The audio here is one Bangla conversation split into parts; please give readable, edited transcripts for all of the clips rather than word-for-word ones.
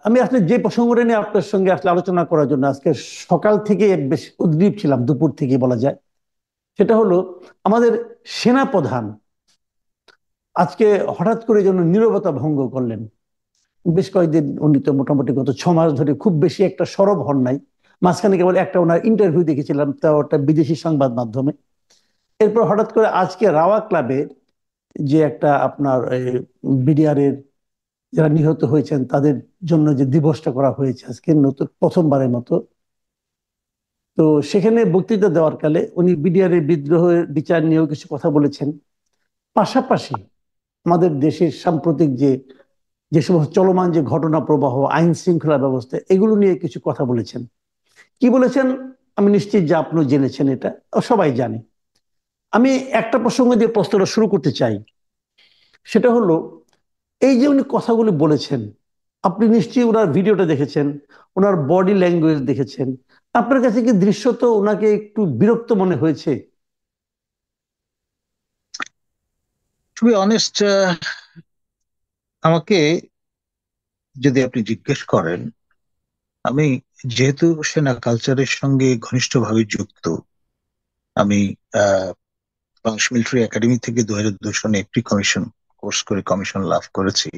আমি আসলে যে প্রসঙ্গটা নিয়ে আপনার সঙ্গে আসলে আলোচনা করার জন্য আজকে সকাল থেকে বেশ উদ্গ্রীব ছিলাম, দুপুর থেকে বলা যায়, সেটা হলো আমাদের সেনা প্রধান আজকে হঠাৎ করে যেন নীরবতা ভঙ্গ করলেন। বেশ কয়েকদিন উনি তো মোটামুটি গত 6 মাস ধরে খুব বেশি একটা সরব হন নাই। মাঝখানে কেবল একটা ওনার ইন্টারভিউ দেখেছিলাম, তাও একটা বিদেশি সংবাদ মাধ্যমে। এরপর হঠাৎ করে আজকে রাওয়া ক্লাবে যে একটা আপনার বিডিআর এর যারা নিহত হয়েছেন তাদের জন্য যে দিবসটা করা হয়েছে আজকে নতুন প্রথমবারের মতো, তো সেখানে বক্তৃতা দেওয়ার কালে উনি বিডিআর এর বিদ্রোহের বিচার নিয়েও কিছু কথা বলেছেন। পাশাপাশি আমাদের দেশের সাম্প্রতিক যে যে সমস্ত চলমান যে ঘটনা প্রবাহ, আইন শৃঙ্খলা ব্যবস্থা, এগুলো নিয়ে কিছু কথা বলেছেন। কি বলেছেন আমি নিশ্চিত যে আপনিও জেনেছেন, এটা সবাই জানে। আমি একটা প্রসঙ্গ দিয়ে প্রশ্নটা শুরু করতে চাই। সেটা হলো, এই যে উনি কথাগুলি বলেছেন, আপনি নিশ্চয়ই ওনার ভিডিওটা দেখেছেন, ওনার বডি ল্যাঙ্গুয়েজ দেখেছেন। আপনার কাছে কি দৃশ্যত ওনাকে একটু বিরক্ত মনে হয়েছে? টু বি অনেস্ট, আমাকে যদি আপনি জিজ্ঞেস করেন, আমি যেহেতু সেনা কালচারের সঙ্গে ঘনিষ্ঠভাবে যুক্ত, আমি বাংলাদেশ মিলিটারি একাডেমি থেকে 2002 সনে প্রি কমিশন কোর্স করে কমিশন লাভ করেছি,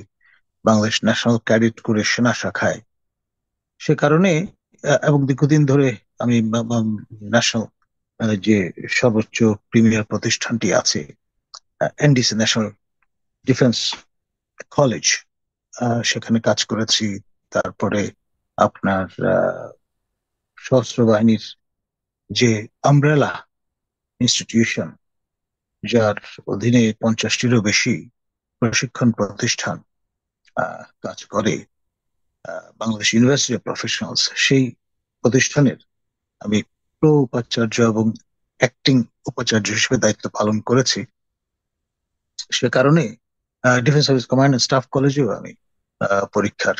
বাংলাদেশ ন্যাশনাল ক্যাডেট করে সেনা শাখায়। সে কারণে এবং দীর্ঘদিন ধরে আমি ন্যাশনাল যে সর্বোচ্চ প্রিমিয়ার প্রতিষ্ঠানটি আছে, এনডিসি ন্যাশনাল ডিফেন্স কলেজ, সেখানে কাজ করেছি। তারপরে আপনার সশস্ত্র বাহিনীর যে আমব্রেলা ইনস্টিটিউশন, যার অধীনে 50টিরও বেশি প্রশিক্ষণ প্রতিষ্ঠান কাজ করে, বাংলাদেশ ইউনিভার্সিটি অফ প্রফেশনালস, সেই প্রতিষ্ঠানের আমি প্রো উপাচার্য এবং অ্যাক্টিং উপাচার্য হিসেবে দায়িত্ব পালন করেছি। সে কারণে defence service command and staff কলেজেও আমি পরীক্ষার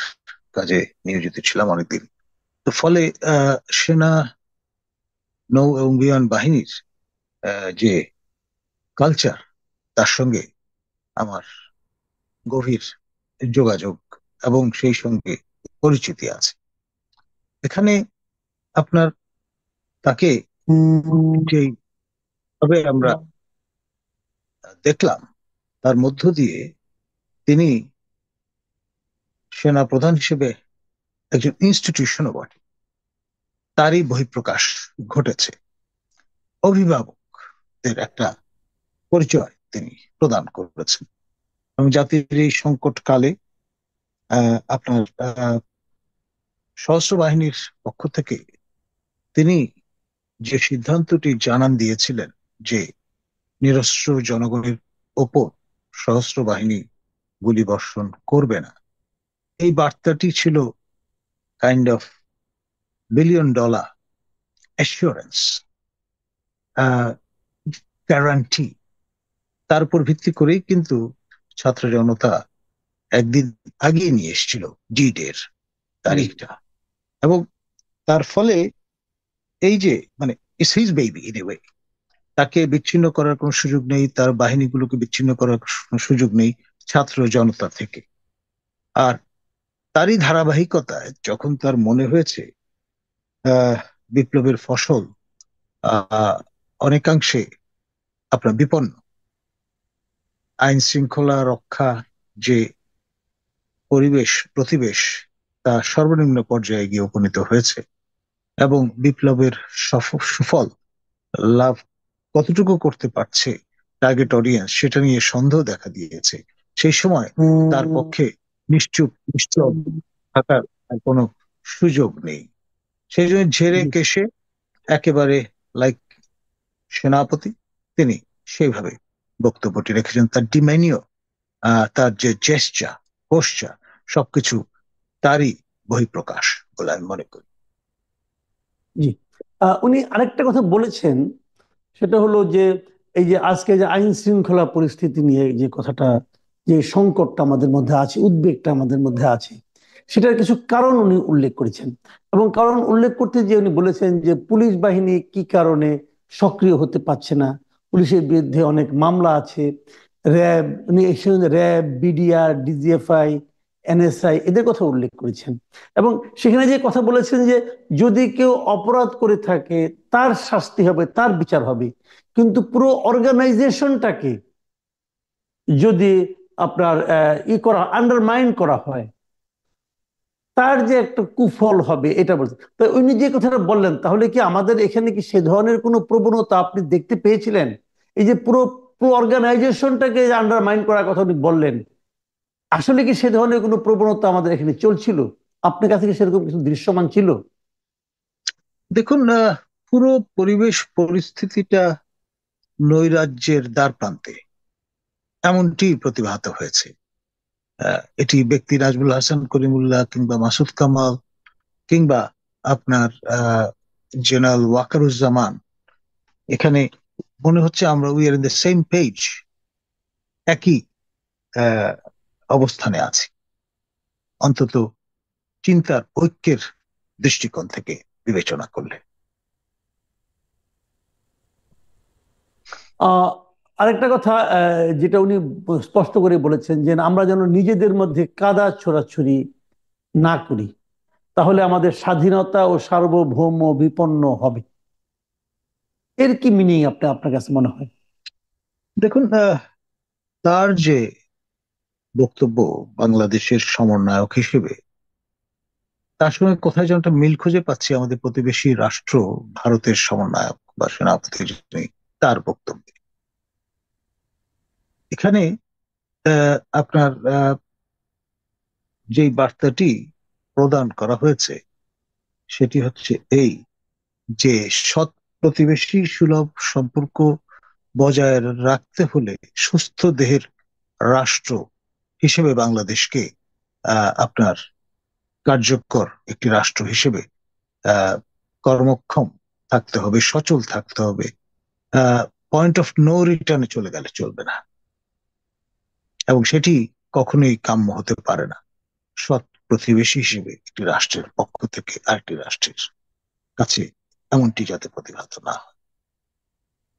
কাজে নিয়োজিত ছিলাম অনেকদিন। তো ফলে সেনা, নৌ এবং বিমান বাহিনীর যে কালচার, তার সঙ্গে আমার গভীর যোগাযোগ এবং সেই সঙ্গে পরিচিতি আছে। এখানে আপনার তাকে যেই ভাবে আমরা দেখলাম, তার মধ্য দিয়ে তিনি সেনা প্রধান হিসেবে একজন ইনস্টিটিউশনও বটে, তারই বহিঃপ্রকাশ ঘটেছে। অভিভাবকদের একটা পরিচয় তিনি প্রদান করেছেন এবং জাতির এই সংকট কালে আপনার সশস্ত্র বাহিনীর পক্ষ থেকে তিনি যে সিদ্ধান্তটি জানান দিয়েছিলেন যে নিরস্ত্র জনগণের ওপর সশস্ত্র বাহিনী গুলিবর্ষণ করবে না, এই বার্তাটি ছিল kind of billion dollar assurance, guarantee. তার উপর ভিত্তি করেই কিন্তু ছাত্র জনতা একদিন আগিয়ে নিয়ে এসেছিল জি ডের তারিখটা। এবং তার ফলে এই যে মানে it's his baby in a way, তাকে বিচ্ছিন্ন করার কোনো সুযোগ নেই, তার বাহিনীগুলোকে বিচ্ছিন্ন করার কোনো সুযোগ নেই ছাত্র জনতা থেকে। আর তারই ধারাবাহিকতায় যখন তার মনে হয়েছে আহ বিপ্লবের ফসল আহ অনেকাংশে আপনার বিপন্ন, আইন শৃঙ্খলা রক্ষা যে পরিবেশ প্রতিবেশ তা সর্বনিম্ন পর্যায়ে গিয়ে উপনীত হয়েছে, এবং বিপ্লবের সুফল লাভ কতটুকু করতে পারছে টার্গেট অডিয়েন্স, সেটা নিয়ে সন্দেহ দেখা দিয়েছে। সেই সময় তার পক্ষে নিশ্চুপ থাকার আর কোনো সুযোগ নেই। সেই জন্য ঝেড়ে কেশে একেবারে লাইক সেনাপতি তিনি সেইভাবে বক্তব্যটি রেখেছেন। তার ডিমেনিও, তার যে জেস্চার, পোস্চার, সবকিছু তারই বহিঃপ্রকাশ বলে আমি মনে করি। জি, উনি আরেকটা কথা বলেছেন, সেটা হলো যে এই যে আজকে যে আইন শৃঙ্খলা পরিস্থিতি নিয়ে যে কথাটা, যে সংকটটা আমাদের মধ্যে আছে, উদ্বেগটা আমাদের মধ্যে আছে, সেটার কিছু কারণ উনি উল্লেখ করেছেন। এবং কারণ উল্লেখ করতে যে উনি বলেছেন যে পুলিশ বাহিনী কি কারণে সক্রিয় হতে পারছে না, পুলিশের বিরুদ্ধে অনেক মামলা আছে, র্যাব, উনি র্যাব, বিডিআর, ডিজিএফআই, এনএসআই এদের কথা উল্লেখ করেছেন, এবং সেখানে যে কথা বলেছেন যে যদি কেউ অপরাধ করে থাকে তার শাস্তি হবে, তার বিচার হবে, কিন্তু পুরো অর্গানাইজেশনটাকে যদি আপনার করা আন্ডারমাইন করা হয়, তার যে একটা কুফল হবে এটা বলছে। তো উনি যে কথাটা বললেন, তাহলে কি আমাদের এখানে কি সে ধরনের কোনো প্রবণতা আপনি দেখতে পেয়েছিলেন? এই যে পুরো পুরো অর্গানাইজেশনটাকে আন্ডারমাইন করার কথা উনি বললেন, আসলে কি সে ধরনের কোনো প্রবণতা আমাদের এখানে চলছিল? আপনার কাছে কি সেরকম কিছু দৃশ্যমান ছিল? দেখুন, পুরো পরিবেশ পরিস্থিতিটা নৈরাজ্যের দ্বার প্রান্তে এমনটি প্রতিভাত হয়েছে। এটি ব্যক্তি নাজমুল হাসান করিমুল্লাহ কিংবা মাসুদ কামাল কিংবা আপনার জেনারেল ওয়াকারুজ্জামান, এখানে মনে হচ্ছে আমরা we are in the same page, একই আহ, অবস্থানে আছি, অন্তত চিন্তার ঐক্যের দৃষ্টিকোণ থেকে বিবেচনা করলে। আহ আরেকটা কথা, যেটা উনি স্পষ্ট করে বলেছেন যে আমরা যেন নিজেদের মধ্যে কাদা ছোড়াছুড়ি না করি, তাহলে আমাদের স্বাধীনতা ও সার্বভৌম বিপন্ন হবে। এর কি মিনিং আপনার কাছে মনে হয়? দেখুন, তার যে বক্তব্য বাংলাদেশের সমন্বয়ক হিসেবে, তার সঙ্গে কোথায় যেন একটা মিল খুঁজে পাচ্ছি আমাদের প্রতিবেশী রাষ্ট্র ভারতের সমন্বয়ক বা সেনাপতি যিনি, তার বক্তব্যে। এখানে আপনার যেই বার্তাটি প্রদান করা হয়েছে সেটি হচ্ছে এই, যে সৎ প্রতিবেশী সুলভ সম্পর্ক বজায় রাখতে হলে সুস্থ দেহের রাষ্ট্র হিসেবে বাংলাদেশকে আপনার কার্যকর একটি রাষ্ট্র হিসেবে আহ কর্মক্ষম থাকতে হবে, সচল থাকতে হবে। পয়েন্ট অফ নো রিটার্নে চলে গেলে চলবে না, এবং সেটি কখনোই কাম্য হতে পারে না সৎ প্রতিবেশী হিসেবে একটি রাষ্ট্রের পক্ষ থেকে আরেকটি রাষ্ট্রের কাছে, এমনটি যাতে প্রতিঘাত না হয়।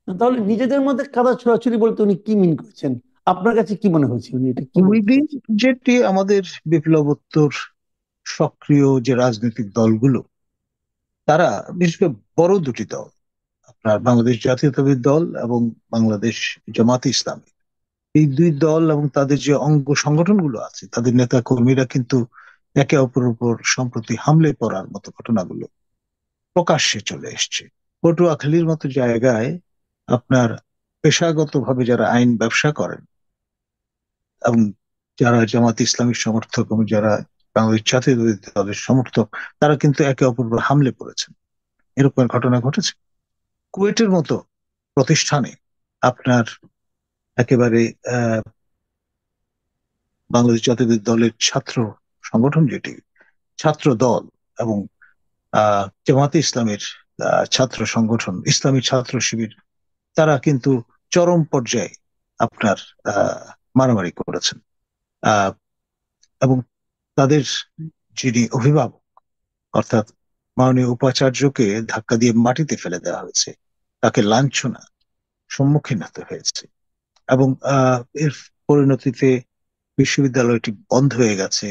তাহলে নিজেদের মধ্যে কাদা ছোড়াছুড়ি বলতে উনি কি মিন করছেন? আপনার কাছে কি মনে হয়েছে উনি এটা কি বলতে উইদিন, চাচ্ছেন? যেটি আমাদের বিপ্লবোত্তর সক্রিয় যে রাজনৈতিক দলগুলো, তারা বিশেষ করে বড় দুটি দল, আপনার বাংলাদেশ জাতীয়তাবাদী দল এবং বাংলাদেশ জামাতে ইসলামী, এই দুই দল এবং তাদের যে অঙ্গ সংগঠনগুলো আছে, তাদের নেতা কর্মীরা কিন্তু একে অপরের উপর সম্প্রতি হামলে পড়ার মতো ঘটনাগুলো প্রকাশ্যে চলে এসছে। পটুয়াখালীর মতো জায়গায় আপনার পেশাগতভাবে যারা আইন ব্যবসা করেন এবং যারা জামাত ইসলামীর সমর্থক এবং যারা বাংলাদেশ জাতীয়তাবাদী দলের সমর্থক, তারা কিন্তু একে অপরের উপর হামলে পড়েছেন। এরকম ঘটনা ঘটেছে কুয়েটের মতো প্রতিষ্ঠানে। আপনার একেবারে বাংলাদেশ জাতীয়তাবাদী দলের ছাত্র সংগঠন, যেটি ছাত্র দল, এবং জামাতে ইসলামের ছাত্র সংগঠন ইসলামী ছাত্র শিবির, তারা কিন্তু চরম পর্যায়ে আপনার মারামারি করেছেন। আহ, এবং তাদের যিনি অভিভাবক, অর্থাৎ মাননীয় উপাচার্যকে ধাক্কা দিয়ে মাটিতে ফেলে দেওয়া হয়েছে, তাকে লাঞ্ছনা সম্মুখীন হতে হয়েছে, এবং এর পরিণতিতে বিশ্ববিদ্যালয়টি বন্ধ হয়ে গেছে,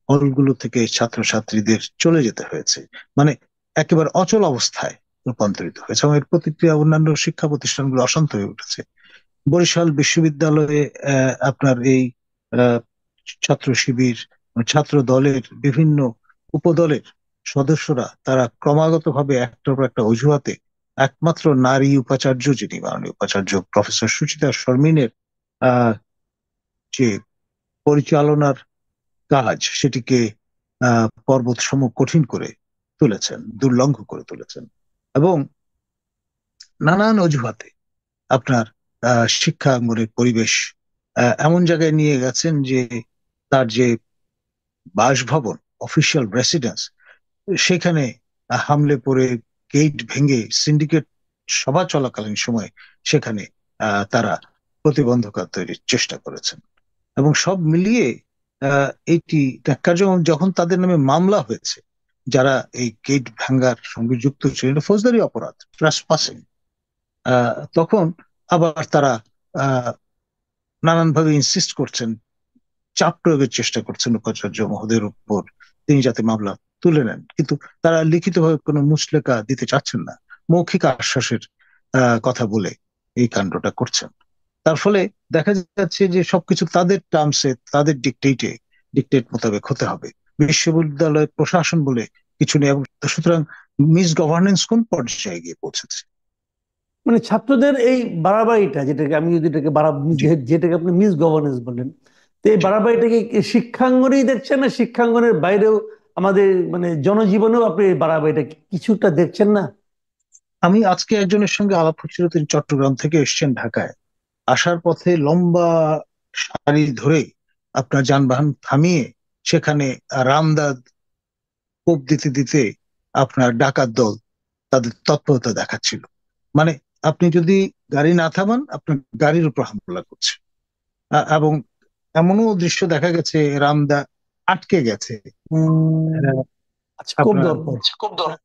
হলগুলো থেকে ছাত্রছাত্রীদের চলে যেতে হয়েছে, মানে একেবারে অচল অবস্থায় রূপান্তরিত হয়েছে, এবং এর প্রতিক্রিয়া অন্যান্য শিক্ষা প্রতিষ্ঠানগুলো অশান্ত হয়ে উঠেছে। বরিশাল বিশ্ববিদ্যালয়ে আপনার এই আহ, ছাত্র শিবির, ছাত্র দলের বিভিন্ন উপদলের সদস্যরা, তারা ক্রমাগতভাবে একটার পর একটা অজুহাতে একমাত্র নারী উপাচার্য, যিনি মাননীয় উপাচার্য প্রফেসর সুচিতা শর্মিনের আহ যে পরিচালনার কাজ, সেটিকে পর্বত সম কঠিন করে তুলেছেন, দুর্লঙ্ঘ করে তুলেছেন, এবং নানান অজুহাতে আপনার শিক্ষাঙ্গনের পরিবেশ এমন জায়গায় নিয়ে গেছেন যে তার যে বাসভবন, অফিসিয়াল রেসিডেন্স, সেখানে হামলে পড়ে গেট ভেঙে সিন্ডিকেট সভা চলাকালীন সময় সেখানে তারা প্রতিবন্ধকতা তৈরির চেষ্টা করেছেন। এবং সব মিলিয়ে এইটি ন্যাক্কারজনক। যখন তাদের নামে মামলা হয়েছে, যারা এই গেট ভাঙ্গার সঙ্গে যুক্ত ছিল, এটা ফৌজদারি অপরাধ, ট্রেসপাসিং, তখন আবার তারা নানানভাবে ইনসিস্ট করছেন চাপ প্রয়োগের চেষ্টা করছেন উপাচার্য মহোদয়ের উপর, তিনি যাতে মামলা তুলে নেন, কিন্তু তারা লিখিতভাবে কোনো মুচলেকা দিতে চাচ্ছেন না, মৌখিক আশ্বাসের কথা বলে এই কাণ্ডটা করছেন। তার ফলে দেখা যাচ্ছে যে সবকিছু তাদের টার্মসে, তাদের ডিকটেট মোতাবেক হতে হবে। বিশ্ববিদ্যালয় প্রশাসন বলে কিছু নেই, এবং সুতরাং মিস গভর্নেন্স কোন পর্যায়ে গিয়ে পৌঁছেছে। মানে ছাত্রদের এই বাড়াবাড়িটা, যেটাকে আমি যদি এটাকে জি, যেটাকে আপনি মিস গভর্নেন্স বললেন, তো এই জি। বাড়াবাড়িটাকে কি শিক্ষাঙ্গনেই দেখছেন, না শিক্ষাঙ্গনের বাইরেও আমাদের মানে জনজীবনেও আপনি এই বাড়াবাড়িটা কিছুটা দেখছেন না? আমি আজকে একজনের সঙ্গে আলাপ হচ্ছিল, তিনি চট্টগ্রাম থেকে এসেছেন ঢাকায়। আসার পথে লম্বা সারি ধরে আপনার যানবাহন থামিয়ে সেখানে রামদা কোপ দিতে দিতে আপনার ডাকাত দল তাদের তৎপরতা দেখাচ্ছিল। মানে আপনি যদি গাড়ি না থামান, আপনার গাড়ির উপর হামলা করছে। এবং এমনও দৃশ্য দেখা গেছে, রামদা আটকে গেছে উম, আহ, আচ্ছা, খুব আপনার দরকার।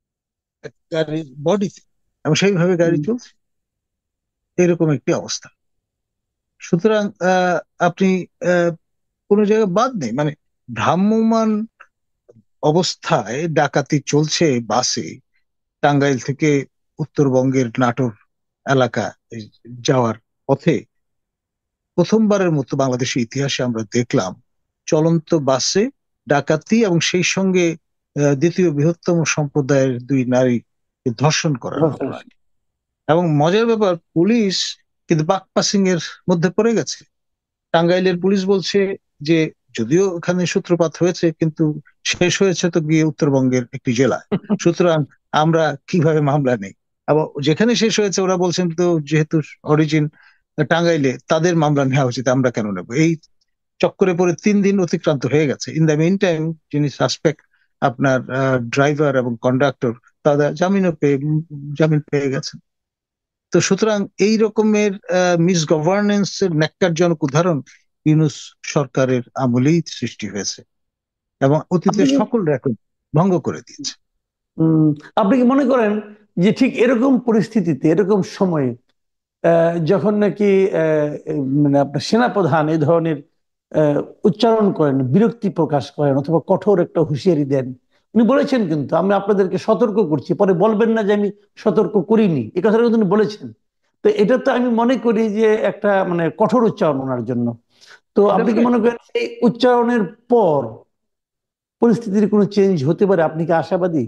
গাড়ির বডিতে, এবং সেইভাবে গাড়ি হুম। চলছে, এরকম একটি অবস্থা। সুতরাং আপনি আহ, কোনো জায়গায় বাদ নেই, মানে ভ্রাম্যমাণ অবস্থায় ডাকাতি চলছে বাসে, টাঙ্গাইল থেকে উত্তরবঙ্গের নাটোর এলাকা যাওয়ার পথে প্রথমবারের মতো বাংলাদেশের ইতিহাসে আমরা দেখলাম চলন্ত বাসে ডাকাতি, এবং সেই সঙ্গে দ্বিতীয় বৃহত্তম সম্প্রদায়ের দুই নারী ধর্ষণ করার ঘটনা। এবং মজার ব্যাপার, পুলিশ কিন্তু বাকপাসিং এর মধ্যে পড়ে গেছে। টাঙ্গাইলের পুলিশ বলছে যে যদিও এখানে সূত্রপাত হয়েছে, কিন্তু শেষ হয়েছে তো গিয়ে উত্তরবঙ্গের একটি জেলায়, সুতরাং আমরা কিভাবে মামলা নেই। আবার যেখানে শেষ হয়েছে ওরা বলছেন তো যেহেতু অরিজিন টাঙ্গাইলে, তাদের মামলা নেওয়া উচিত, আমরা কেন নেব। এই চক্করে পরে 3 দিন অতিক্রান্ত হয়ে গেছে। ইন দ্য মিন টাইম যিনি সাসপেক্ট, আপনার ড্রাইভার এবং কন্ডাক্টর, তারা জামিন পেয়ে গেছেন। তো সুতরাং এই রকমের মিস গভর্নেন্স এর ন্যাক্কারজনক উদাহরণ ইউনূস সরকারের আমলেই সৃষ্টি হয়েছে, এবং আপনি অতীতের কি সকল রেকর্ড ভঙ্গ করে দিয়েছে। উম, আপনি কি মনে করেন যে ঠিক এরকম পরিস্থিতিতে, এরকম সময়ে যখন নাকি মানে আপনার সেনাপ্রধান এই ধরনের আহ, উচ্চারণ করেন, বিরক্তি প্রকাশ করেন, অথবা কঠোর একটা হুঁশিয়ারি দেন, উনি বলেছেন কিন্তু আমি আপনাদেরকে সতর্ক করছি, পরে বলবেন না যে আমি সতর্ক করিনি, এই কথাটা কিন্তু উনি বলেছেন। তো এটা তো আমি মনে করি যে একটা মানে কঠোর উচ্চারণ ওনার জন্য। তো আপনি কি মনে ডেফিনেটলি। করেন এই উচ্চারণের পর পরিস্থিতির কোনো চেঞ্জ হতে পারে? আপনি কি আশাবাদী?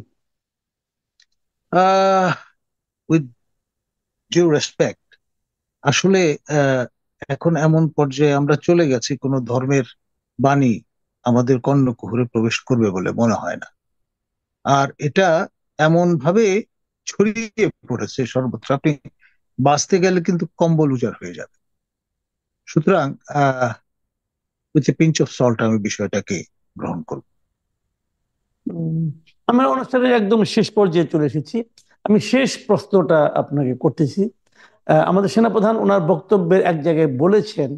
আহ উইথ ডিউ রেসপেক্ট, আসলে আহ, এখন এমন পর্যায়ে আমরা চলে গেছি, কোনো ধর্মের বাণী আমাদের কর্ণকুহরে প্রবেশ করবে বলে মনে হয় না। আর এটা এমন ভাবে ছড়িয়ে পড়েছে সর্বত্র, আপনি বাঁচতে গেলে কিন্তু কম্বল উজাড় হয়ে যাবে। সুতরাং ah with a pinch of salt আমি বিষয়টাকে গ্রহণ করব। উম, আমরা অনুষ্ঠানের একদম শেষ পর্যায়ে চলে এসেছি। আমি শেষ প্রশ্নটা আপনাকে করতেছি। আমাদের সেনাপ্রধান ওনার বক্তব্যের এক জায়গায় বলেছেন,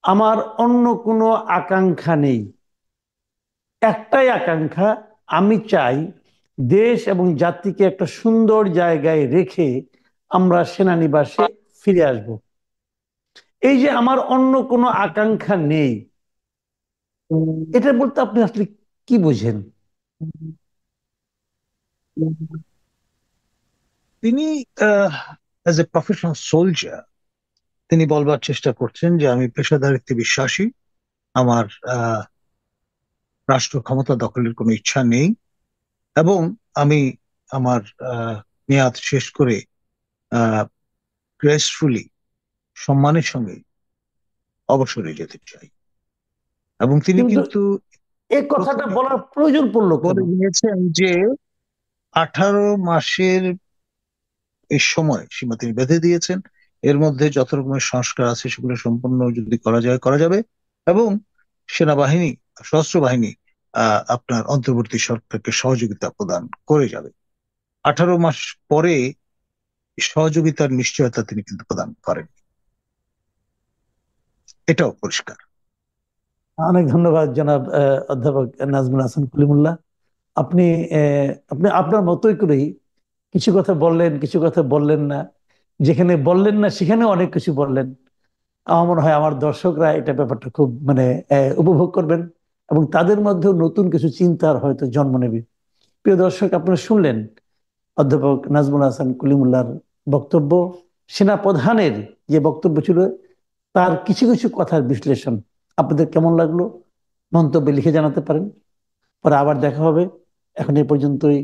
আমার অন্য কোনো আকাঙ্ক্ষা নেই, একটাই আকাঙ্ক্ষা, আমি চাই দেশ এবং জাতিকে একটা সুন্দর জায়গায় রেখে আমরা সেনানিবাসে ফিরে আসব। এই যে আমার অন্য কোনো আকাঙ্ক্ষা নেই, এটা বলতে আপনি আসলে কি বোঝেন? তিনি অ্যাজ এ প্রফেশনাল সোলজার তিনি বলবার চেষ্টা করছেন যে আমি পেশাদারিত্বে বিশ্বাসী, আমার আহ রাষ্ট্র ক্ষমতা দখলের কোনো ইচ্ছা নেই, এবং আমি আমার আহ মেয়াদ শেষ করে আহ গ্রেসফুলি, সম্মানের সঙ্গে অবসরে যেতে চাই। এবং তিনি কিন্তু কিন্তু এই কথাটা বলার প্রয়োজন পড়লো কেন? বলে নিয়েছেন যে 18 মাসের এই সময় সীমা তিনি বেঁধে দিয়েছেন, এর মধ্যে যত রকমের সংস্কার আছে সেগুলো সম্পূর্ণ যদি করা যায় করা যাবে, এবং সেনাবাহিনী, সশস্ত্র বাহিনী আপনার অন্তর্বর্তী সরকারকে সহযোগিতা প্রদান করে যাবে। 18 মাস পরে সহযোগিতার নিশ্চয়তা তিনি কিন্তু প্রদান করেন, এটাও পরিষ্কার। অনেক ধন্যবাদ জনাব অধ্যাপক নাজমুল হাসান কলিমুল্লাহ। আপনি আপনি আপনার মতোই করেই কিছু কথা বললেন, কিছু কথা বললেন না, যেখানে বললেন না সেখানে অনেক কিছু বললেন। আমার মনে হয় আমার দর্শকরা এটা ব্যাপারটা খুব মানে উপভোগ করবেন, এবং তাদের মধ্যেও নতুন কিছু চিন্তার হয়তো জন্ম নেবে। প্রিয় দর্শক, আপনারা শুনলেন অধ্যাপক নাজমুল হাসান কলিমুল্লাহর বক্তব্য, সেনাপ্রধানের যে বক্তব্য ছিল তার কিছু কিছু কথার বিশ্লেষণ। আপনাদের কেমন লাগলো মন্তব্যে লিখে জানাতে পারেন। পরে আবার দেখা হবে। এখন এই পর্যন্তই।